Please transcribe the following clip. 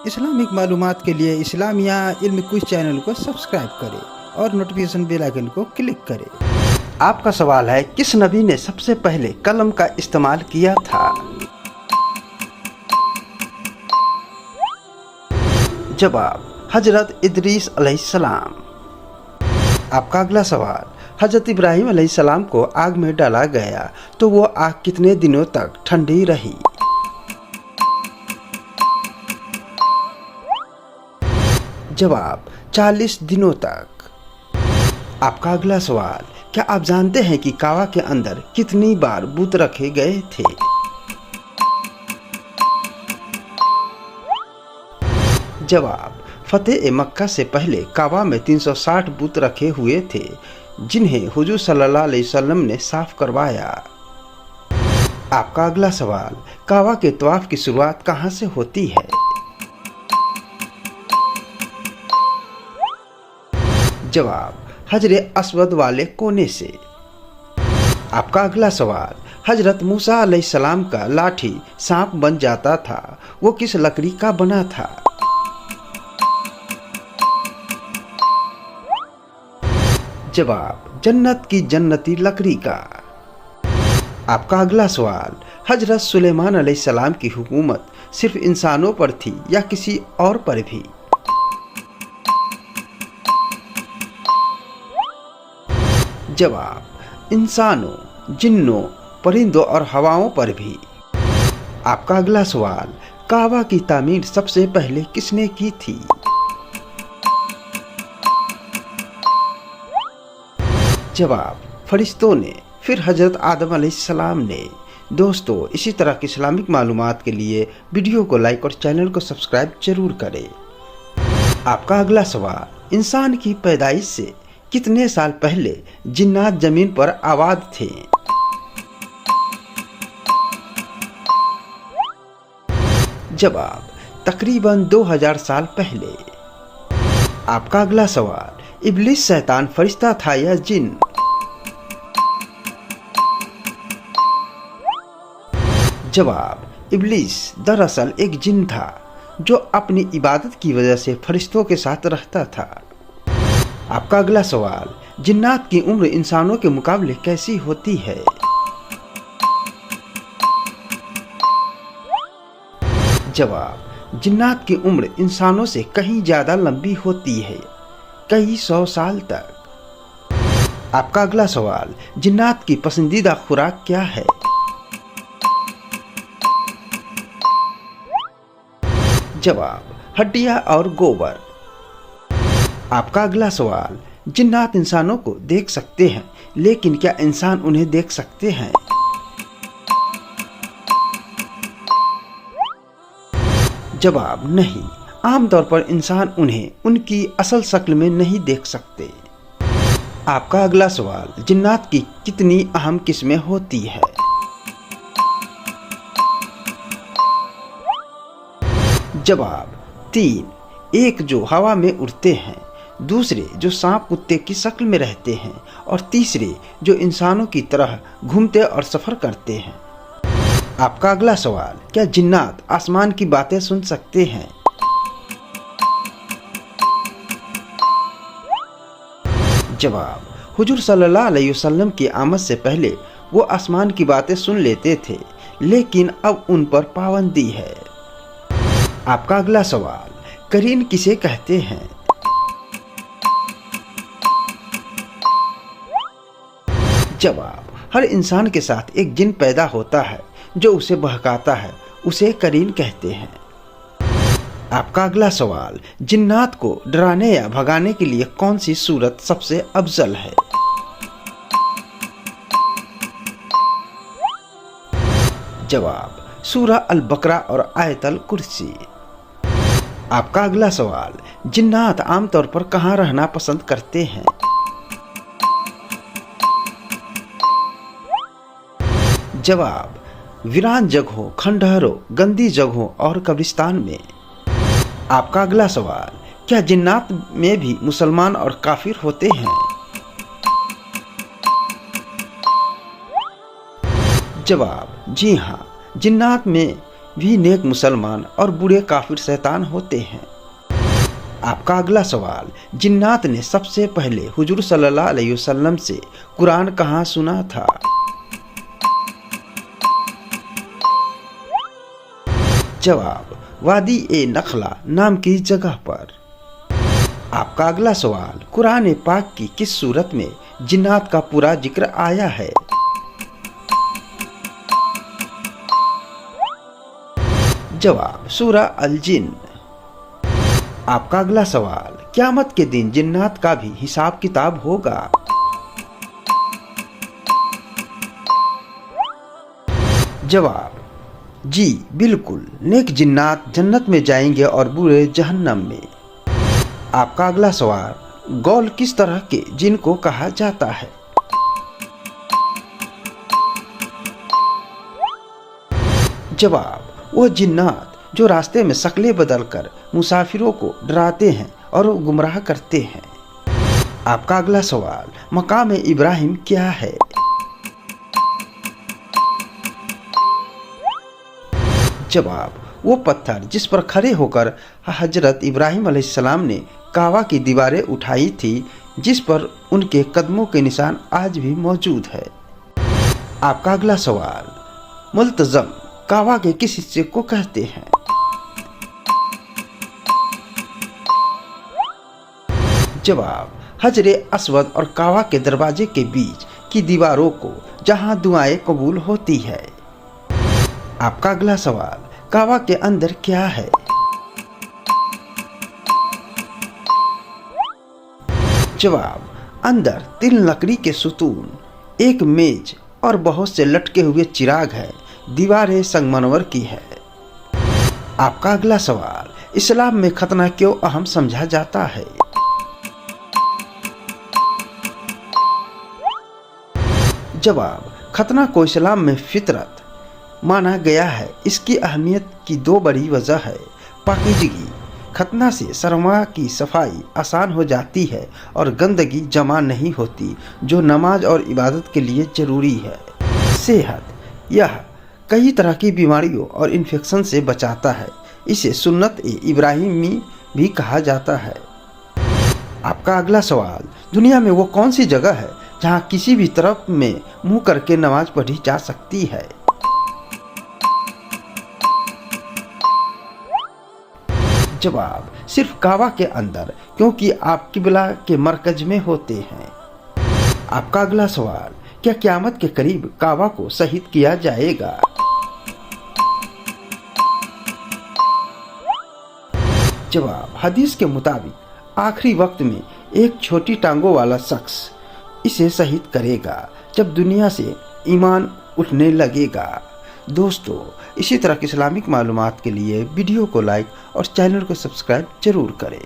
Islamic मालूमात के लिए इस्लामिया इल्म क्विज चैनल को सब्सक्राइब करें और नोटिफिकेशन बेल आइकन को क्लिक करें। आपका सवाल है, किस नबी ने सबसे पहले कलम का इस्तेमाल किया था? जवाब, हजरत इदरीस अलैहिस्सलाम। आपका अगला सवाल, हजरत इब्राहिम अलैहिस्सलाम को आग में डाला गया तो वो आग कितने दिनों तक ठंडी रही? जवाब, 40 दिनों तक। आपका अगला सवाल, क्या आप जानते हैं कि काबा के अंदर कितनी बार बुत रखे गए थे? जवाब, फतेह मक्का से पहले काबा में 360 बुत रखे हुए थे, जिन्हें हुजूर सल्लल्लाहु अलैहि वसल्लम ने साफ करवाया। आपका अगला सवाल, काबा के तवाफ की शुरुआत कहाँ से होती है? जवाब, हजरे अस्वद वाले कोने से। आपका अगला सवाल, हजरत मूसा अलैहिस्सलाम का लाठी सांप बन जाता था, वो किस लकड़ी का बना था? जवाब, जन्नत की जन्नती लकड़ी का। आपका अगला सवाल, हजरत सुलेमान अलैहिस्सलाम की हुकूमत सिर्फ इंसानों पर थी या किसी और पर भी? जवाब, इंसानों, जिन्नों, परिंदों और हवाओं पर भी। आपका अगला सवाल, काबा की तामीर सबसे पहले किसने की थी? जवाब, फरिश्तों ने, फिर हजरत आदम अलैहिस्सलाम ने। दोस्तों, इसी तरह की इस्लामिक मालूमात के लिए वीडियो को लाइक और चैनल को सब्सक्राइब जरूर करें। आपका अगला सवाल, इंसान की पैदाइश से कितने साल पहले जिन्नात जमीन पर आबाद थे? जवाब, तकरीबन 2000 साल पहले। आपका अगला सवाल, इब्लिस शैतान फरिश्ता था या जिन? जवाब, इब्लिस दरअसल एक जिन था जो अपनी इबादत की वजह से फरिश्तों के साथ रहता था। आपका अगला सवाल, जिन्नात की उम्र इंसानों के मुकाबले कैसी होती है? जवाब, जिन्नात की उम्र इंसानों से कहीं ज्यादा लंबी होती है, कई 100 साल तक। आपका अगला सवाल, जिन्नात की पसंदीदा खुराक क्या है? जवाब, हड्डियां और गोबर। आपका अगला सवाल, जिन्नात इंसानों को देख सकते हैं, लेकिन क्या इंसान उन्हें देख सकते हैं? जवाब, नहीं। आमतौर पर इंसान उन्हें उनकी असल शक्ल में नहीं देख सकते। आपका अगला सवाल, जिन्नात की कितनी अहम किस्में होती है? जवाब, 3। एक जो हवा में उड़ते हैं, दूसरे जो सांप कुत्ते की शक्ल में रहते हैं और तीसरे जो इंसानों की तरह घूमते और सफर करते हैं। आपका अगला सवाल, क्या जिन्नात आसमान की बातें सुन सकते हैं? जवाब, हुजूर सल्लल्लाहु अलैहि वसल्लम की आमद से पहले वो आसमान की बातें सुन लेते थे, लेकिन अब उन पर पाबंदी है। आपका अगला सवाल, करीन किसे कहते हैं? जवाब, हर इंसान के साथ एक जिन पैदा होता है जो उसे बहकाता है, उसे करीन कहते हैं। आपका अगला सवाल, जिन्नात को डराने या भगाने के लिए कौन सी सूरत सबसे अफजल है? जवाब, सूरह अल बकरा और आयतल कुर्सी। आपका अगला सवाल, जिन्नात आमतौर पर कहाँ रहना पसंद करते हैं? जवाब, वीरान जगहों, खंडहरों, गंदी जगहों और कब्रिस्तान में। आपका अगला सवाल, क्या जिन्नात में भी मुसलमान और काफिर होते हैं? जवाब, जी हाँ, जिन्नात में भी नेक मुसलमान और बुरे काफिर शैतान होते हैं। आपका अगला सवाल, जिन्नात ने सबसे पहले हुजूर सल्लल्लाहु अलैहि वसल्लम से कुरान कहाँ सुना था? जवाब, वादी ए नखला नाम की जगह पर। आपका अगला सवाल, कुरान पाक की किस सूरत में जिन्नात का पूरा जिक्र आया है? जवाब, सूरा अल जिन। आपका अगला सवाल, क़यामत के दिन जिन्नात का भी हिसाब किताब होगा? जवाब, जी बिल्कुल, नेक जिन्नात जन्नत में जाएंगे और बुरे जहन्नम में। आपका अगला सवाल, गौल किस तरह के जिन को कहा जाता है? जवाब, वो जिन्नात जो रास्ते में शक्लें बदलकर मुसाफिरों को डराते हैं और गुमराह करते हैं। आपका अगला सवाल, मकाम इब्राहिम क्या है? जवाब, वो पत्थर जिस पर खड़े होकर हजरत इब्राहिम अलैहिस्सलाम ने काबा की दीवारें उठाई थी, जिस पर उनके कदमों के निशान आज भी मौजूद है। आपका अगला सवाल, मुल्तज़म काबा के किस हिस्से को कहते हैं? जवाब, हजरे अस्वद और काबा के दरवाजे के बीच की दीवारों को जहां दुआएं कबूल होती है। आपका अगला सवाल, काबा के अंदर क्या है? जवाब, अंदर 3 लकड़ी के सुतून, एक मेज और बहुत से लटके हुए चिराग है। दीवारें संगमरमर की है। आपका अगला सवाल, इस्लाम में खतना क्यों अहम समझा जाता है? जवाब, खतना को इस्लाम में फितरत माना गया है। इसकी अहमियत की 2 बड़ी वजह है। पाकीज़गी, खतना से शर्मा की सफाई आसान हो जाती है और गंदगी जमा नहीं होती, जो नमाज और इबादत के लिए जरूरी है। सेहत, यह कई तरह की बीमारियों और इन्फेक्शन से बचाता है। इसे सुन्नत ए इब्राहिमी भी कहा जाता है। आपका अगला सवाल, दुनिया में वो कौन सी जगह है जहाँ किसी भी तरफ में मुंह करके नमाज पढ़ी जा सकती है? जवाब, सिर्फ काबा के अंदर, क्योंकि आप किबला के मरकज में होते हैं। आपका अगला सवाल, क्या क़यामत के करीब काबा को शहीद किया जाएगा? जवाब, हदीस के मुताबिक आखिरी वक्त में एक छोटी टांगों वाला शख्स इसे शहीद करेगा जब दुनिया से ईमान उठने लगेगा। दोस्तों, इसी तरह की इस्लामिक मालूमात के लिए वीडियो को लाइक और चैनल को सब्सक्राइब जरूर करें।